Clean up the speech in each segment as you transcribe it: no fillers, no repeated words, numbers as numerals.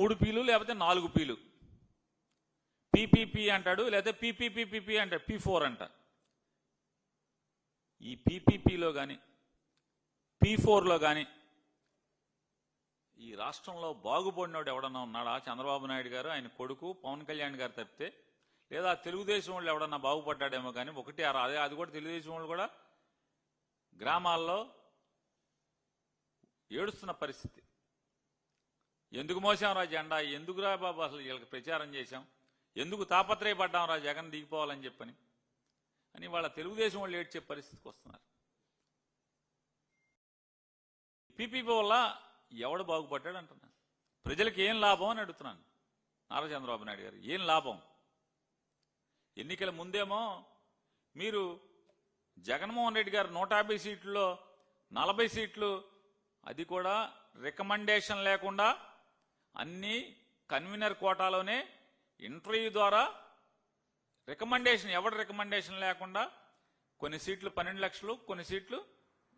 3 peel లేకపోతే 4 peel, PPP అంటాడు, లేకపోతే పీపీపీపీ అంటాడు, P4 అంట. ఈ పీపీపీలో కానీ P4లో కానీ ఈ రాష్ట్రంలో బాగుపడినోడు ఎవడన్నా ఉన్నాడా? చంద్రబాబు నాయుడు గారు, ఆయన కొడుకు పవన్ కళ్యాణ్ గారు తప్పితే, లేదా తెలుగుదేశం వాళ్ళు ఎవడన్నా బాగుపడ్డాడేమో కానీ ఒకటి అదే, అది కూడా తెలుగుదేశం వాళ్ళు కూడా గ్రామాల్లో ఏడుస్తున్న పరిస్థితి. ఎందుకు మోసాంరా జెండా, ఎందుకురా బాబు అసలు వీళ్ళకి ప్రచారం చేశాం, ఎందుకు తాపత్రయపడ్డాంరా జగన్ దిగిపోవాలని చెప్పని అని వాళ్ళ తెలుగుదేశం వాళ్ళు ఏడ్చే పరిస్థితికి వస్తున్నారు. పీపీపీ వల్ల ఎవడు బాగుపడ్డాడు అంటున్నాను. ప్రజలకు ఏం లాభం అని అడుగుతున్నాను నారా చంద్రబాబు నాయుడు గారు. ఏం లాభం? ఎన్నికల ముందేమో మీరు జగన్మోహన్ రెడ్డి గారు 150 సీట్లలో 40 సీట్లు, అది కూడా రికమెండేషన్ లేకుండా అన్ని కన్వీనర్ కోటాలోనే ఇంటర్వ్యూ ద్వారా రికమెండేషన్, ఎవరి రికమెండేషన్ లేకుండా కొన్ని సీట్లు 12 లక్షలు, కొన్ని సీట్లు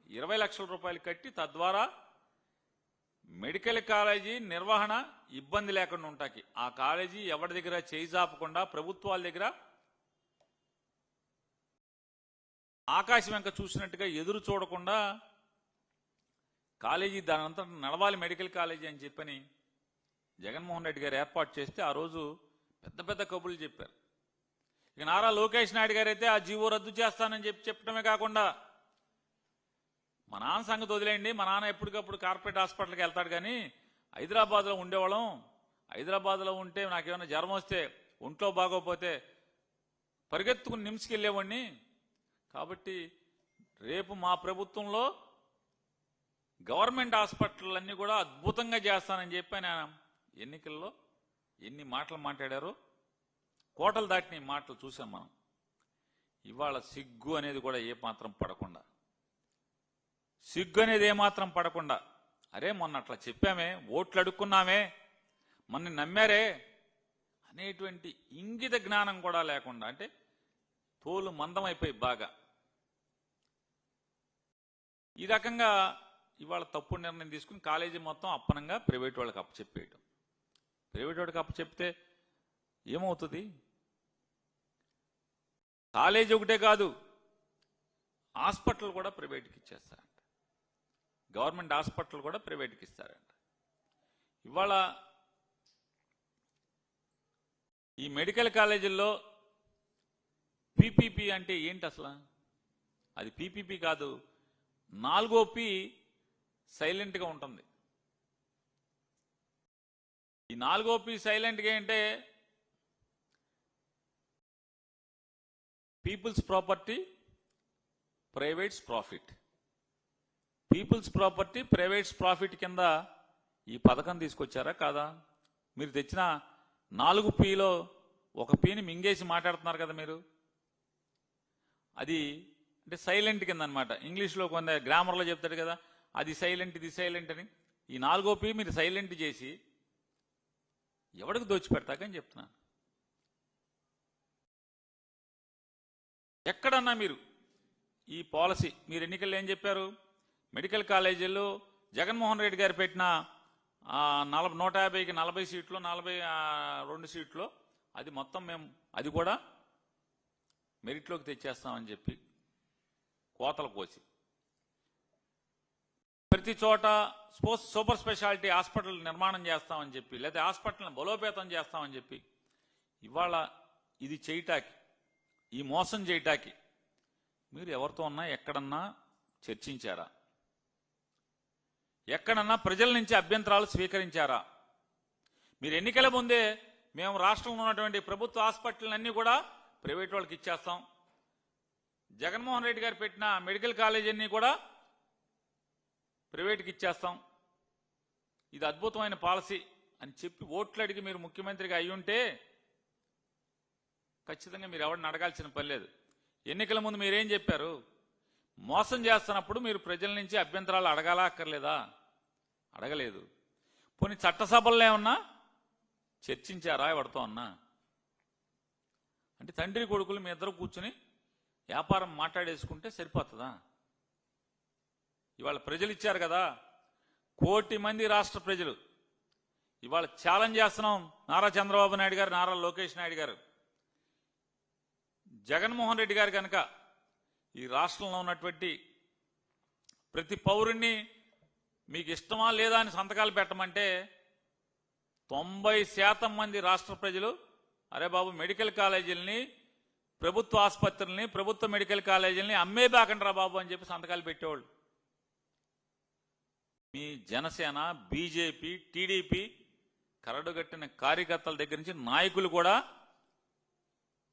20 లక్షల రూపాయలు కట్టి, తద్వారా మెడికల్ కాలేజీ నిర్వహణ ఇబ్బంది లేకుండా ఉంటాకి, ఆ కాలేజీ ఎవరి దగ్గర చేయి జాపకుండా ప్రభుత్వాల దగ్గర ఆకాశం వెంక చూసినట్టుగా ఎదురు చూడకుండా కాలేజీ దానంతా నడవాలి మెడికల్ కాలేజీ అని చెప్పని జగన్మోహన్ రెడ్డి గారు ఏర్పాటు చేస్తే ఆ రోజు పెద్ద పెద్ద కబుర్లు చెప్పారు. ఇక నారా లోకేష్ నాయుడు గారు అయితే ఆ జీవో రద్దు చేస్తానని చెప్పడమే కాకుండా, మా నాన్న సంగతి వదిలేయండి, మా నాన్న ఎప్పటికప్పుడు కార్పొరేట్ హాస్పిటల్కి వెళ్తాడు, కానీ హైదరాబాద్లో ఉండేవాళ్ళం, హైదరాబాద్లో ఉంటే నాకేమైనా జ్వరం వస్తే, ఒంట్లో బాగోపోతే పరిగెత్తుకుని నిమ్స్కి వెళ్ళేవాడిని, కాబట్టి రేపు మా ప్రభుత్వంలో గవర్నమెంట్ హాస్పిటల్ అన్నీ కూడా అద్భుతంగా చేస్తానని చెప్పి ఆయన ఎన్నికల్లో ఎన్ని మాటలు మాట్లాడారో, కోటలు దాటిన మాటలు చూసాం మనం. ఇవాళ సిగ్గు అనేది కూడా ఏమాత్రం పడకుండా, సిగ్గు అనేది ఏమాత్రం పడకుండా, అరే మొన్న అట్లా చెప్పామే, ఓట్లు అడుక్కున్నామే, మన నమ్మారే అనేటువంటి ఇంగిత జ్ఞానం కూడా లేకుండా, అంటే తోలు మందమైపోయి బాగా ఈ రకంగా ఇవాళ తప్పుడు నిర్ణయం తీసుకుని కాలేజీ మొత్తం అప్పనంగా ప్రైవేట్ వాళ్ళకి అప్పచెప్పేయటం. ప్రైవేట్ వాడికి అప్పచెప్తే ఏమవుతుంది? కాలేజీ ఒకటే కాదు, హాస్పిటల్ కూడా ప్రైవేట్కి ఇచ్చేస్తారంట, గవర్నమెంట్ హాస్పిటల్ కూడా ప్రైవేట్కి ఇస్తారంట. ఇవాళ ఈ మెడికల్ కాలేజీల్లో పీపీపీ అంటే ఏంటి అసలు? అది పీపీపీ కాదు, 4వ పీ సైలెంట్గా ఉంటుంది. ఈ 4వ పీ సైలెంట్గా అంటే people's property, privates profit. People's property, privates profit కింద ఈ పథకం తీసుకొచ్చారా కాదా? మీరు తెచ్చిన 4 పీలో 1 పీని మింగేసి మాట్లాడుతున్నారు కదా మీరు. అది అంటే సైలెంట్ కింద అనమాట. ఇంగ్లీష్లో కొంత గ్రామర్లో చెప్తాడు కదా, అది సైలెంట్ ఇది సైలెంట్ అని. ఈ 4వ పీ మీరు సైలెంట్ చేసి ఎవడికి దోచిపెడతాకని చెప్తున్నాను. ఎక్కడన్నా మీరు ఈ పాలసీ, మీరు ఎన్నికల్లో ఏం చెప్పారు? మెడికల్ కాలేజీల్లో జగన్మోహన్ రెడ్డి గారు పెట్టిన 150కి 40 సీట్లు, 42 సీట్లు, అది మొత్తం మేము అది కూడా మెరిట్లోకి తెచ్చేస్తామని చెప్పి కోతలు కోసి, ప్రతి చోట సూపర్ స్పెషాలిటీ హాస్పిటల్ నిర్మాణం చేస్తామని చెప్పి, లేదా హాస్పిటల్ని బలోపేతం చేస్తామని చెప్పి, ఇవాళ ఇది చేయటాకి, ఈ మోసం చేయటాకి మీరు ఎవరితో ఉన్నా ఎక్కడన్నా చర్చించారా? ఎక్కడన్నా ప్రజల నుంచి అభ్యంతరాలు స్వీకరించారా? మీరు ఎన్నికల ముందే మేము రాష్ట్రంలో ఉన్నటువంటి ప్రభుత్వ హాస్పిటల్ని కూడా ప్రైవేట్ వాళ్ళకి ఇచ్చేస్తాం, జగన్మోహన్ రెడ్డి గారు పెట్టిన మెడికల్ కాలేజీని కూడా ప్రైవేట్కి ఇచ్చేస్తాం, ఇది అద్భుతమైన పాలసీ అని చెప్పి ఓట్లు అడిగి మీరు ముఖ్యమంత్రిగా అయి ఉంటే ఖచ్చితంగా మీరు ఎవరిని అడగాల్సిన పని లేదు. ఎన్నికల ముందు మీరేం చెప్పారు? మోసం చేస్తున్నప్పుడు మీరు ప్రజల నుంచి అభ్యంతరాలు అడగాలా అక్కర్లేదా? అడగలేదు. పోనీ చట్టసభల్లో ఏమన్నా చర్చించారా ఎవరితో అన్నా? అంటే తండ్రి కొడుకులు మీ ఇద్దరు కూర్చుని వ్యాపారం మాట్లాడేసుకుంటే సరిపోతుందా? ఇవాళ ప్రజలు ఇచ్చారు కదా, 1 కోటి మంది రాష్ట్ర ప్రజలు ఇవాళ ఛాలెంజ్ చేస్తున్నాం నారా చంద్రబాబు నాయుడు గారు, నారా లోకేష్ నాయుడు గారు. జగన్మోహన్ రెడ్డి గారు కనుక ఈ రాష్ట్రంలో ఉన్నటువంటి ప్రతి పౌరుణ్ణి మీకు ఇష్టమా లేదా అని సంతకాలు పెట్టమంటే 90% మంది రాష్ట్ర ప్రజలు అరే బాబు మెడికల్ కాలేజీలని, ప్రభుత్వ ఆసుపత్రుల్ని, ప్రభుత్వ మెడికల్ కాలేజీలని అమ్మేబాకండ్రా బాబు అని చెప్పి సంతకాలు పెట్టేవాళ్ళు. మీ జనసేన, బీజేపీ, టీడీపీ కరడుగట్టిన కార్యకర్తల దగ్గర నుంచి నాయకులు కూడా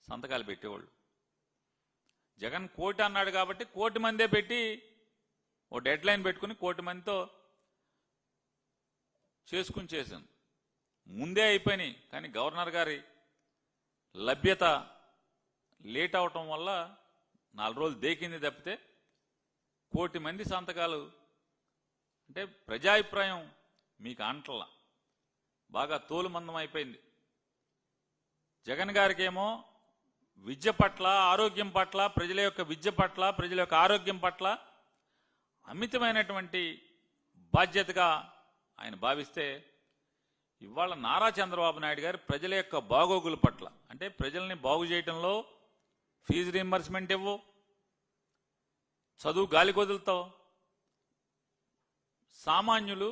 సంతకాలు పెట్టేవాళ్ళు. జగన్ 1 కోటి అన్నాడు కాబట్టి 1 కోటి మందే పెట్టి ఓ డెడ్ లైన్ పెట్టుకుని 1 కోటి మందితో చేశాను. ముందే అయిపోయినాయి. కానీ గవర్నర్ గారి లభ్యత లేట్ అవటం వల్ల 4 రోజులు దేకింది తప్పితే 1 కోటి మంది సంతకాలు అంటే ప్రజాభిప్రాయం మీకు అంటల బాగా తోలుమందం అయిపోయింది. జగన్ గారికేమో విద్య పట్ల, ఆరోగ్యం పట్ల, ప్రజల యొక్క విద్య పట్ల, ప్రజల యొక్క ఆరోగ్యం పట్ల అమితమైనటువంటి బాధ్యతగా ఆయన భావిస్తే, ఇవాళ నారా చంద్రబాబు నాయుడు గారు ప్రజల యొక్క బాగోగుల పట్ల అంటే ప్రజల్ని బాగు చేయడంలో ఫీజు రీయింబర్స్మెంట్ ఇవ్వు, చదువు గాలి కొదులుతావు, సామాన్యులు,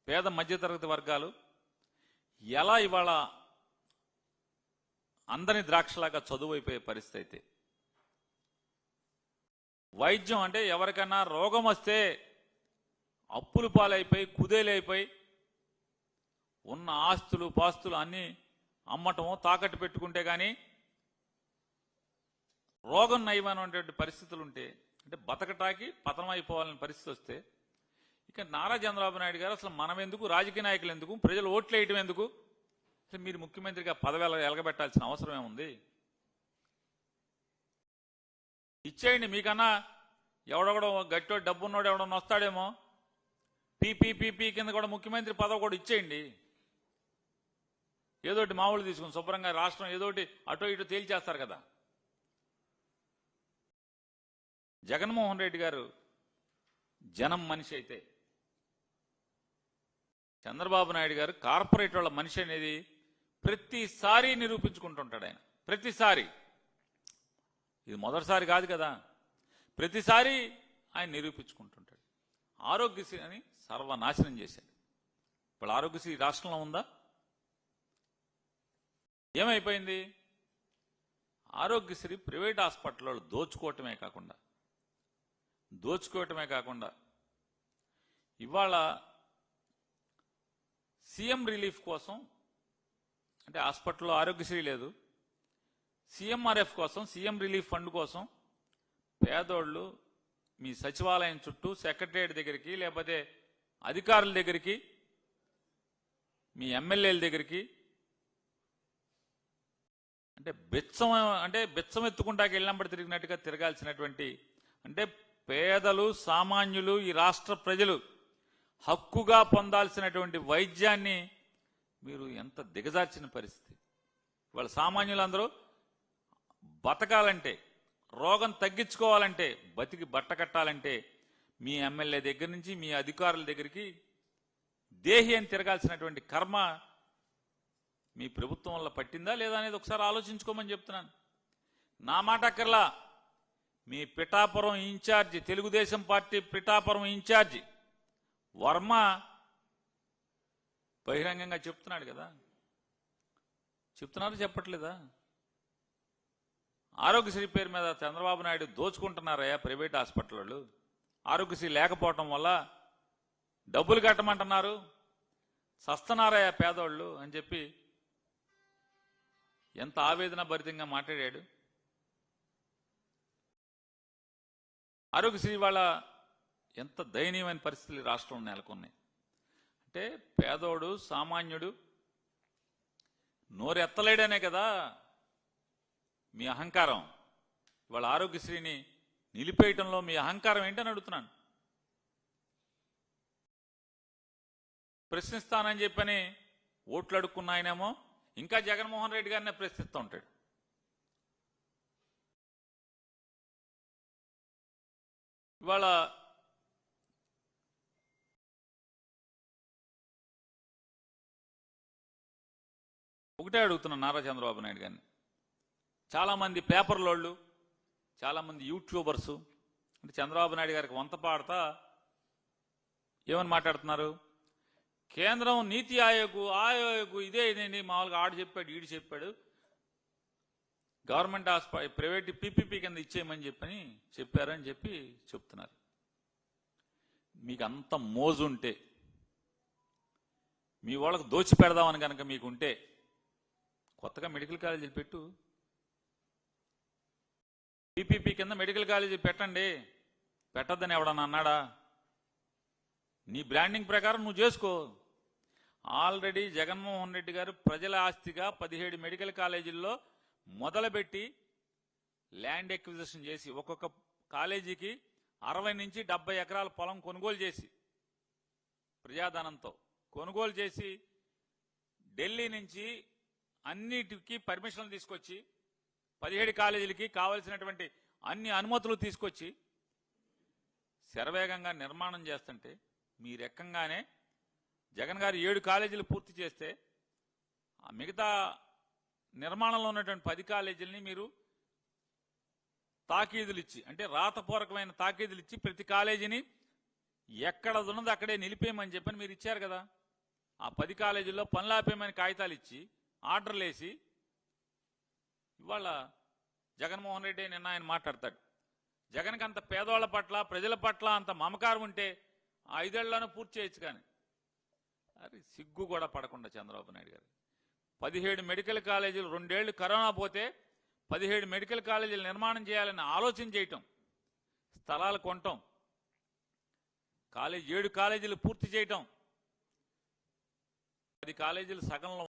పేద మధ్యతరగతి వర్గాలు ఎలా ఇవాళ అందరి ద్రాక్షలాగా చదువు అయిపోయే పరిస్థితి. వైద్యం అంటే ఎవరికన్నా రోగం వస్తే అప్పులు పాలైపోయి, కుదేలైపోయి, ఉన్న ఆస్తులు పాస్తులు అన్నీ అమ్మటమో తాకట్టు పెట్టుకుంటే కానీ రోగం నయమైనటువంటి పరిస్థితులు ఉంటే, అంటే బతకటాకి పతనం అయిపోవాలని పరిస్థితి వస్తే, ఇక నారా చంద్రబాబు నాయుడు గారు అసలు మనం ఎందుకు, రాజకీయ నాయకులు ఎందుకు, ప్రజలు ఓట్లు వేయటం ఎందుకు, అసలు మీరు ముఖ్యమంత్రిగా పదవి ఎలగబెట్టాల్సిన అవసరం ఏముంది? ఇచ్చేయండి. మీకన్నా ఎవడొకడో గట్టో డబ్బున్నోడు ఎవడన్నా వస్తాడేమో, పీపీపీపీ కింద కూడా ముఖ్యమంత్రి పదవి కూడా ఇచ్చేయండి. ఏదోటి మామూలు తీసుకుని శుభ్రంగా రాష్ట్రం ఏదోటి అటో ఇటో తేల్చేస్తారు కదా. జగన్మోహన్ రెడ్డి గారు జనం మనిషి అయితే, చంద్రబాబు నాయుడు గారు కార్పొరేట్ వాళ్ళ మనిషి అనేది ప్రతిసారి నిరూపించుకుంటుంటాడు ఆయన. ప్రతిసారి, ఇది మొదటిసారి కాదు కదా, ప్రతిసారి ఆయన నిరూపించుకుంటుంటాడు. ఆరోగ్యశ్రీ అని సర్వనాశనం చేశాడు. ఇప్పుడు ఆరోగ్యశ్రీ రాష్ట్రంలో ఉందా? ఏమైపోయింది? ఆరోగ్యశ్రీ ప్రైవేట్ హాస్పిటల్లో దోచుకోవటమే కాకుండా ఇవాళ సీఎం రిలీఫ్ కోసం, అంటే హాస్పిటల్లో ఆరోగ్యశ్రీ లేదు, సీఎంఆర్ఎఫ్ కోసం, సీఎం రిలీఫ్ ఫండ్ కోసం పేదోళ్ళు మీ సచివాలయం చుట్టూ, సెక్రటరియట్ దగ్గరికి, లేకపోతే అధికారుల దగ్గరికి, మీ ఎమ్మెల్యేల దగ్గరికి అంటే బిచ్చం ఎత్తుకుంటాకి వెళ్ళినప్పుడు తిరిగినట్టుగా తిరగాల్సినటువంటి, అంటే పేదలు, సామాన్యులు, ఈ రాష్ట్ర ప్రజలు హక్కుగా పొందాల్సినటువంటి వైద్యాన్ని మీరు ఎంత దిగజార్చిన పరిస్థితి. వాళ్ళ సామాన్యులందరూ బతకాలంటే, రోగం తగ్గించుకోవాలంటే, బతికి బట్ట కట్టాలంటే మీ ఎమ్మెల్యే దగ్గర నుంచి మీ అధికారుల దగ్గరికి దేహి అని తిరగాల్సినటువంటి కర్మ మీ ప్రభుత్వం వల్ల పట్టిందా లేదా అనేది ఒకసారి ఆలోచించుకోమని చెప్తున్నాను. నా మాట అక్కర్లా, మీ Pithapuram incharge, Telugu Desam party Pithapuram incharge Varma బహిరంగంగా చెప్తున్నాడు కదా. చెప్తున్నారా చెప్పట్లేదా? ఆరోగ్యశ్రీ పేరు మీద చంద్రబాబు నాయుడు దోచుకుంటున్నారయ్యా ప్రైవేట్ హాస్పిటల్ వాళ్ళు. ఆరోగ్యశ్రీ లేకపోవటం వల్ల డబ్బులు కట్టమంటున్నారు, సస్తున్నారయ్యా పేదోళ్ళు అని చెప్పి ఎంత ఆవేదన భరితంగా మాట్లాడాడు. ఆరోగ్యశ్రీ వాళ్ళ ఎంత దయనీయమైన పరిస్థితులు రాష్ట్రంలో నెలకొన్నాయి. అంటే పేదోడు, సామాన్యుడు నోరెత్తలేడనే కదా మీ అహంకారం. ఇవాళ ఆరోగ్యశ్రీని నిలిపేయటంలో మీ అహంకారం ఏంటని అడుగుతున్నాను. ప్రశ్నిస్తానని చెప్పని ఓట్లు అడుక్కున్న ఆయనేమో ఇంకా జగన్మోహన్ రెడ్డి గారినే ప్రశ్నిస్తూ ఉంటాడు. ఇవాళ ఒకటే అడుగుతున్నాను నారా చంద్రబాబు నాయుడు గారిని. చాలామంది పేపర్లోళ్ళు, చాలామంది యూట్యూబర్సు అంటే చంద్రబాబు నాయుడు గారికి వంత పాడతా ఏమని మాట్లాడుతున్నారు? కేంద్రం నీతి ఆయోగ్ ఇదేనండి, మామూలుగా ఆడు చెప్పాడు ఈడు చెప్పాడు, గవర్నమెంట్ హాస్పిటల్ ప్రైవేట్ పీపీపీ కింద ఇచ్చేయమని చెప్పారని చెప్పి చెప్తున్నారు. మీకు అంత మోజు ఉంటే, మీ వాళ్ళకు దోచి పెడదామని కనుక మీకుంటే కొత్తగా మెడికల్ కాలేజీలు పెట్టు. పీపీపీ కింద మెడికల్ కాలేజీ పెట్టండి. పెట్టద్దని ఎవడన్నా అన్నాడా? నీ బ్రాండింగ్ ప్రకారం నువ్వు చేసుకో. ఆల్రెడీ జగన్మోహన్ రెడ్డి గారు ప్రజల ఆస్తిగా 17 మెడికల్ కాలేజీల్లో మొదలుపెట్టి ల్యాండ్ ఎక్విజిషన్ చేసి ఒక్కొక్క కాలేజీకి 60 నుంచి 70 ఎకరాల పొలం కొనుగోలు చేసి ప్రజాధనంతో కొనుగోలు చేసి ఢిల్లీ నుంచి అన్నిటికీ పర్మిషన్లు తీసుకొచ్చి 17 కాలేజీలకి కావలసినటువంటి అన్ని అనుమతులు తీసుకొచ్చి శరవేగంగా నిర్మాణం చేస్తుంటే మీ రెక్కంగానే జగన్ గారు 7 కాలేజీలు పూర్తి చేస్తే ఆ మిగతా నిర్మాణంలో ఉన్నటువంటి 10 కాలేజీలని మీరు తాకీదులు ఇచ్చి, అంటే రాతపూర్వకమైన తాకీదులు ఇచ్చి ప్రతి కాలేజీని ఎక్కడ ఉన్నదో అక్కడే నిలిపేయమని చెప్పని మీరు ఇచ్చారు కదా. ఆ 10 కాలేజీల్లో పనులాపేయమని కాగితాలు ఇచ్చి ఆర్డర్లు వేసి ఇవాళ జగన్మోహన్ రెడ్డి నిన్న ఆయన మాట్లాడతాడు. జగన్కి అంత పేదవాళ్ల పట్ల ప్రజల పట్ల అంత మమకారం ఉంటే 5 ఏళ్లను పూర్తి చేయొచ్చు. కానీ అది సిగ్గు కూడా పడకుండా చంద్రబాబు నాయుడు గారు 17 మెడికల్ కాలేజీలు 2 ఏళ్లు కరోనా పోతే 17 మెడికల్ కాలేజీలు నిర్మాణం చేయాలని ఆలోచన చేయటం, స్థలాలు కొనటం, 7 కాలేజీలు పూర్తి చేయటం, 10 కాలేజీలు సగంలో